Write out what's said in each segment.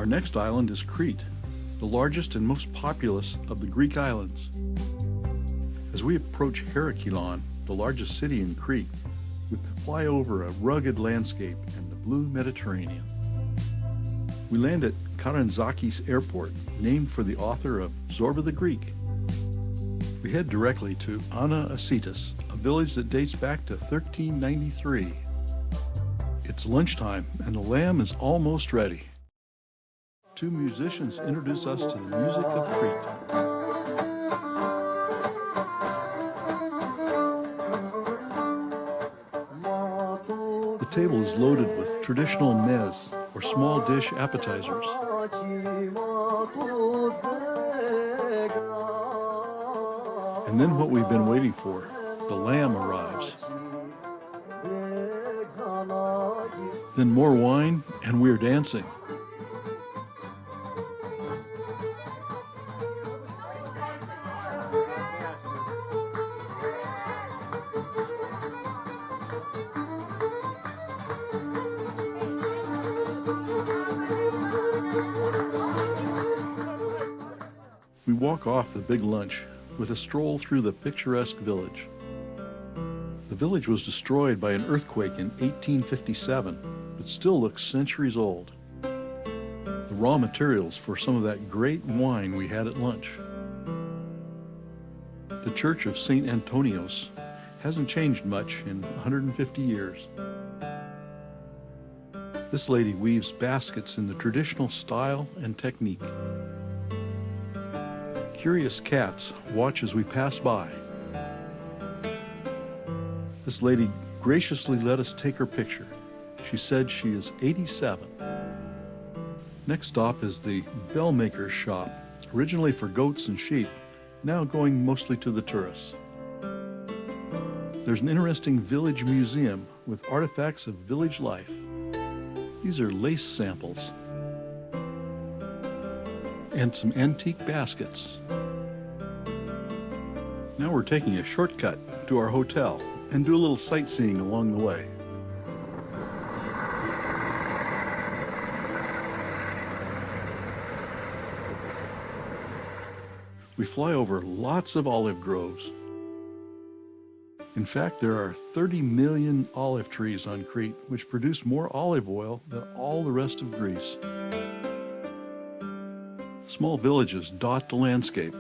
Our next island is Crete, the largest and most populous of the Greek islands. As we approach Heraclon, the largest city in Crete, we fly over a rugged landscape and the blue Mediterranean. We land at Karansakis Airport, named for the author of Zorba the Greek. We head directly to Ano Asites, a village that dates back to 1393. It's lunchtime and the lamb is almost ready. Two musicians introduce us to the music of Crete. The table is loaded with traditional meze, or small dish appetizers. And then what we've been waiting for, the lamb arrives. Then more wine, and we're dancing. We walk off the big lunch with a stroll through the picturesque village. The village was destroyed by an earthquake in 1857, but still looks centuries old. The raw materials for some of that great wine we had at lunch. The Church of St. Antonios hasn't changed much in 150 years. This lady weaves baskets in the traditional style and technique. Curious cats watch as we pass by. This lady graciously let us take her picture. She said she is 87. Next stop is the bell maker's shop, originally for goats and sheep, now going mostly to the tourists. There's an interesting village museum with artifacts of village life. These are lace samples and some antique baskets. Now we're taking a shortcut to our hotel and do a little sightseeing along the way. We fly over lots of olive groves. In fact, there are 30 million olive trees on Crete, which produce more olive oil than all the rest of Greece. Small villages dot the landscape.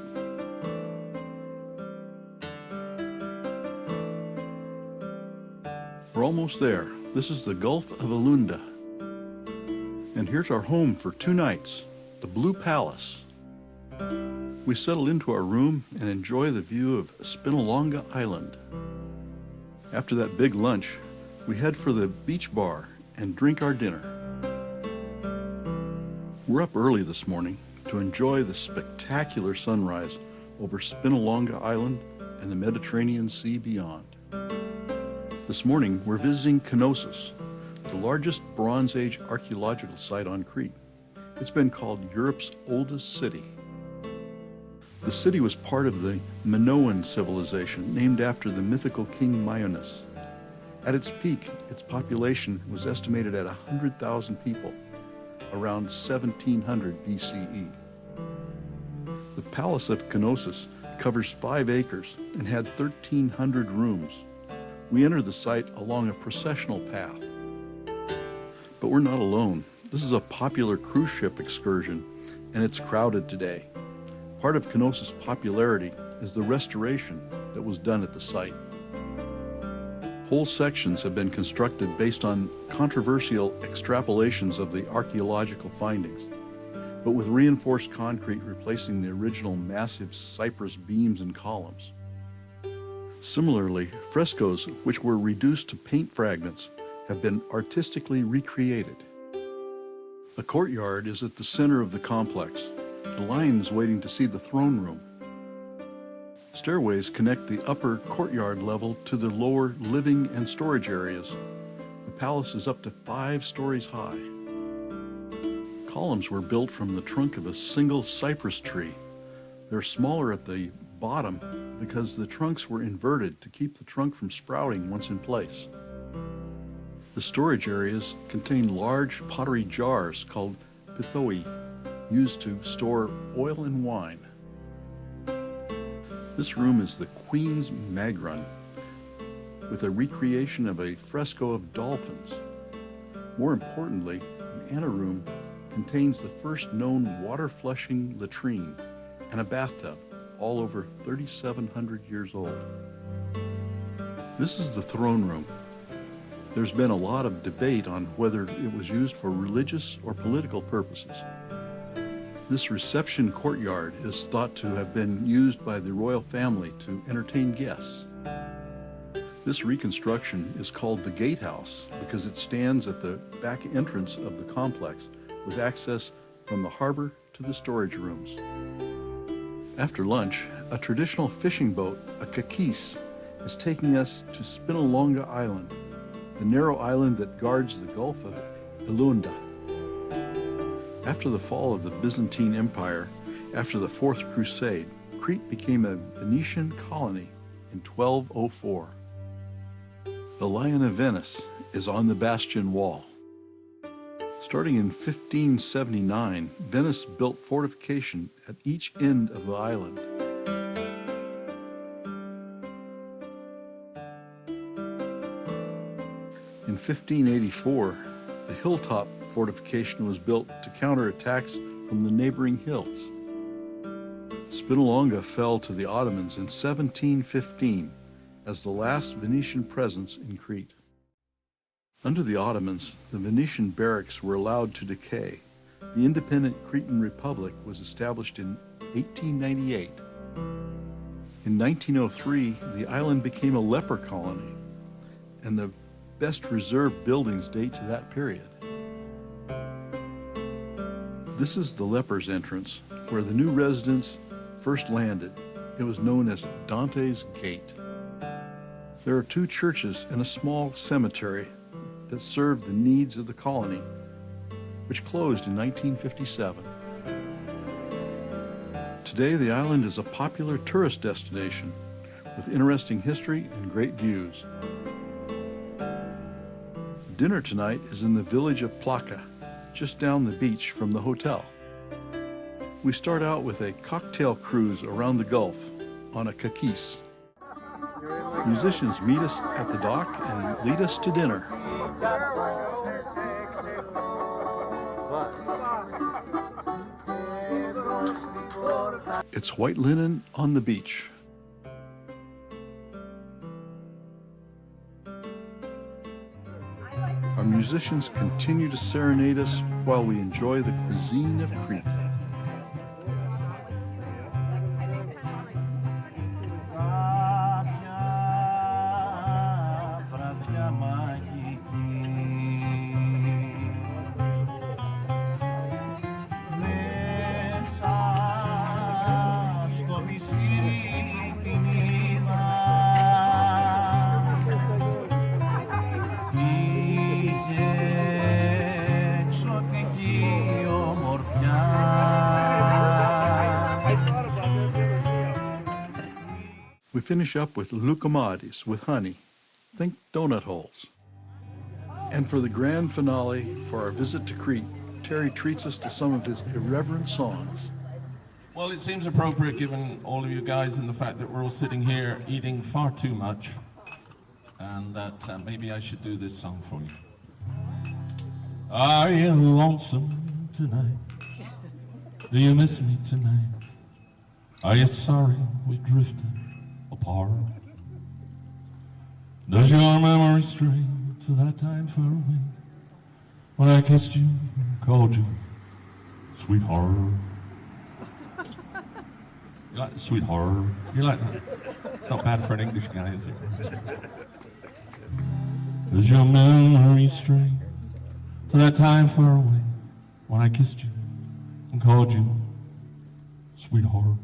We're almost there. This is the Gulf of Alunda. And here's our home for 2 nights, the Blue Palace. We settle into our room and enjoy the view of Spinalonga Island. After that big lunch, we head for the beach bar and drink our dinner. We're up early this morning to enjoy the spectacular sunrise over Spinalonga Island and the Mediterranean Sea beyond. This morning, we're visiting Knossos, the largest Bronze Age archaeological site on Crete. It's been called Europe's oldest city. The city was part of the Minoan civilization, named after the mythical king Minoan. At its peak, its population was estimated at 100,000 people, around 1700 BCE. The Palace of Knossos covers 5 acres and had 1,300 rooms. We enter the site along a processional path. But we're not alone. This is a popular cruise ship excursion, and it's crowded today. Part of Knossos' popularity is the restoration that was done at the site. Whole sections have been constructed based on controversial extrapolations of the archaeological findings, but with reinforced concrete replacing the original massive cypress beams and columns. Similarly, frescoes, which were reduced to paint fragments, have been artistically recreated. A courtyard is at the center of the complex. The line is waiting to see the throne room. Stairways connect the upper courtyard level to the lower living and storage areas. The palace is up to 5 stories high. Columns were built from the trunk of a single cypress tree. They're smaller at the bottom because the trunks were inverted to keep the trunk from sprouting once in place. The storage areas contain large pottery jars called pithoi, used to store oil and wine. This room is the Queen's Mag-Run, with a recreation of a fresco of dolphins. More importantly, the Ana room contains the first known water-flushing latrine and a bathtub, all over 3,700 years old. This is the throne room. There's been a lot of debate on whether it was used for religious or political purposes. This reception courtyard is thought to have been used by the royal family to entertain guests. This reconstruction is called the Gatehouse because it stands at the back entrance of the complex with access from the harbor to the storage rooms. After lunch, a traditional fishing boat, a cuisine, is taking us to Spinalonga Island, the narrow island that guards the Gulf of Ilunda. After the fall of the Byzantine Empire, after the Fourth Crusade, Crete became a Venetian colony in 1204. The Lion of Venice is on the bastion wall. Starting in 1579, Venice built fortification at each end of the island. In 1584, the hilltop fortification was built to counter attacks from the neighboring hills. Spinalonga fell to the Ottomans in 1715 as the last Venetian presence in Crete. Under the Ottomans, the Venetian barracks were allowed to decay. The independent Cretan Republic was established in 1898. In 1903, the island became a leper colony, and the best preserved buildings date to that period. This is the lepers' entrance, where the new residents first landed. It was known as Dante's Gate. There are two churches and a small cemetery that served the needs of the colony, which closed in 1957. Today, the island is a popular tourist destination with interesting history and great views. Dinner tonight is in the village of Plaka, just down the beach from the hotel. We start out with a cocktail cruise around the Gulf on a cuisine. Musicians meet us at the dock and lead us to dinner. It's white linen on the beach. Our musicians continue to serenade us while we enjoy the cuisine of Crete. We finish up with loukoumades with honey. Think donut holes. And for the grand finale for our visit to Crete, Terry treats us to some of his irreverent songs. Well, it seems appropriate given all of you guys and the fact that we're all sitting here eating far too much, and that maybe I should do this song for you. Are you lonesome tonight? Do you miss me tonight? Are you sorry we drifted apart? Does your memory stray to that time far away when I kissed you, called you sweetheart? You like sweetheart? You like that? Not bad for an English guy, is it? Does your memory stray to that time far away when I kissed you and called you sweetheart?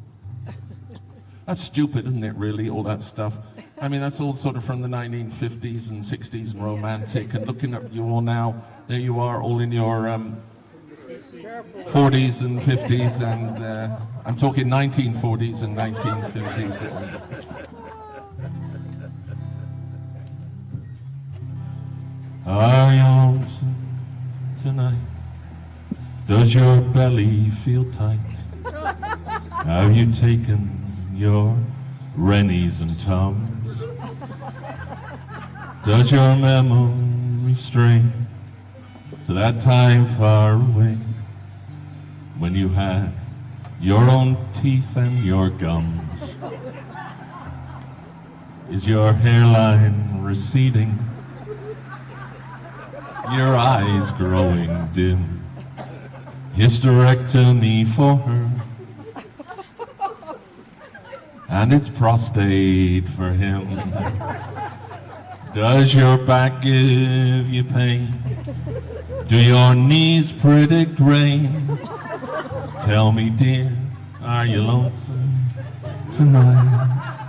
That's stupid, isn't it, really, all that stuff? I mean, that's all sort of from the 1950s and 60s and romantic, and looking at you all now, there you are, all in your 40s and 50s, and I'm talking 1940s and 1950s. Are you lonesome tonight? Does your belly feel tight? Have you taken your Rennies and Tums? Does your memory stray to that time far away when you had your own teeth and your gums? Is your hairline receding? Your eyes growing dim? Hysterectomy for her, and it's prostate for him. Does your back give you pain? Do your knees predict rain? Tell me, dear, are you lonesome tonight?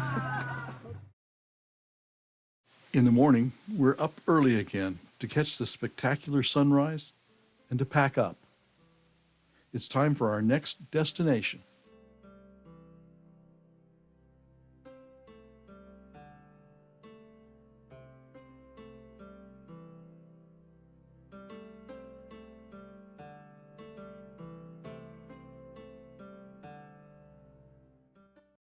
In the morning, we're up early again to catch the spectacular sunrise and to pack up. It's time for our next destination.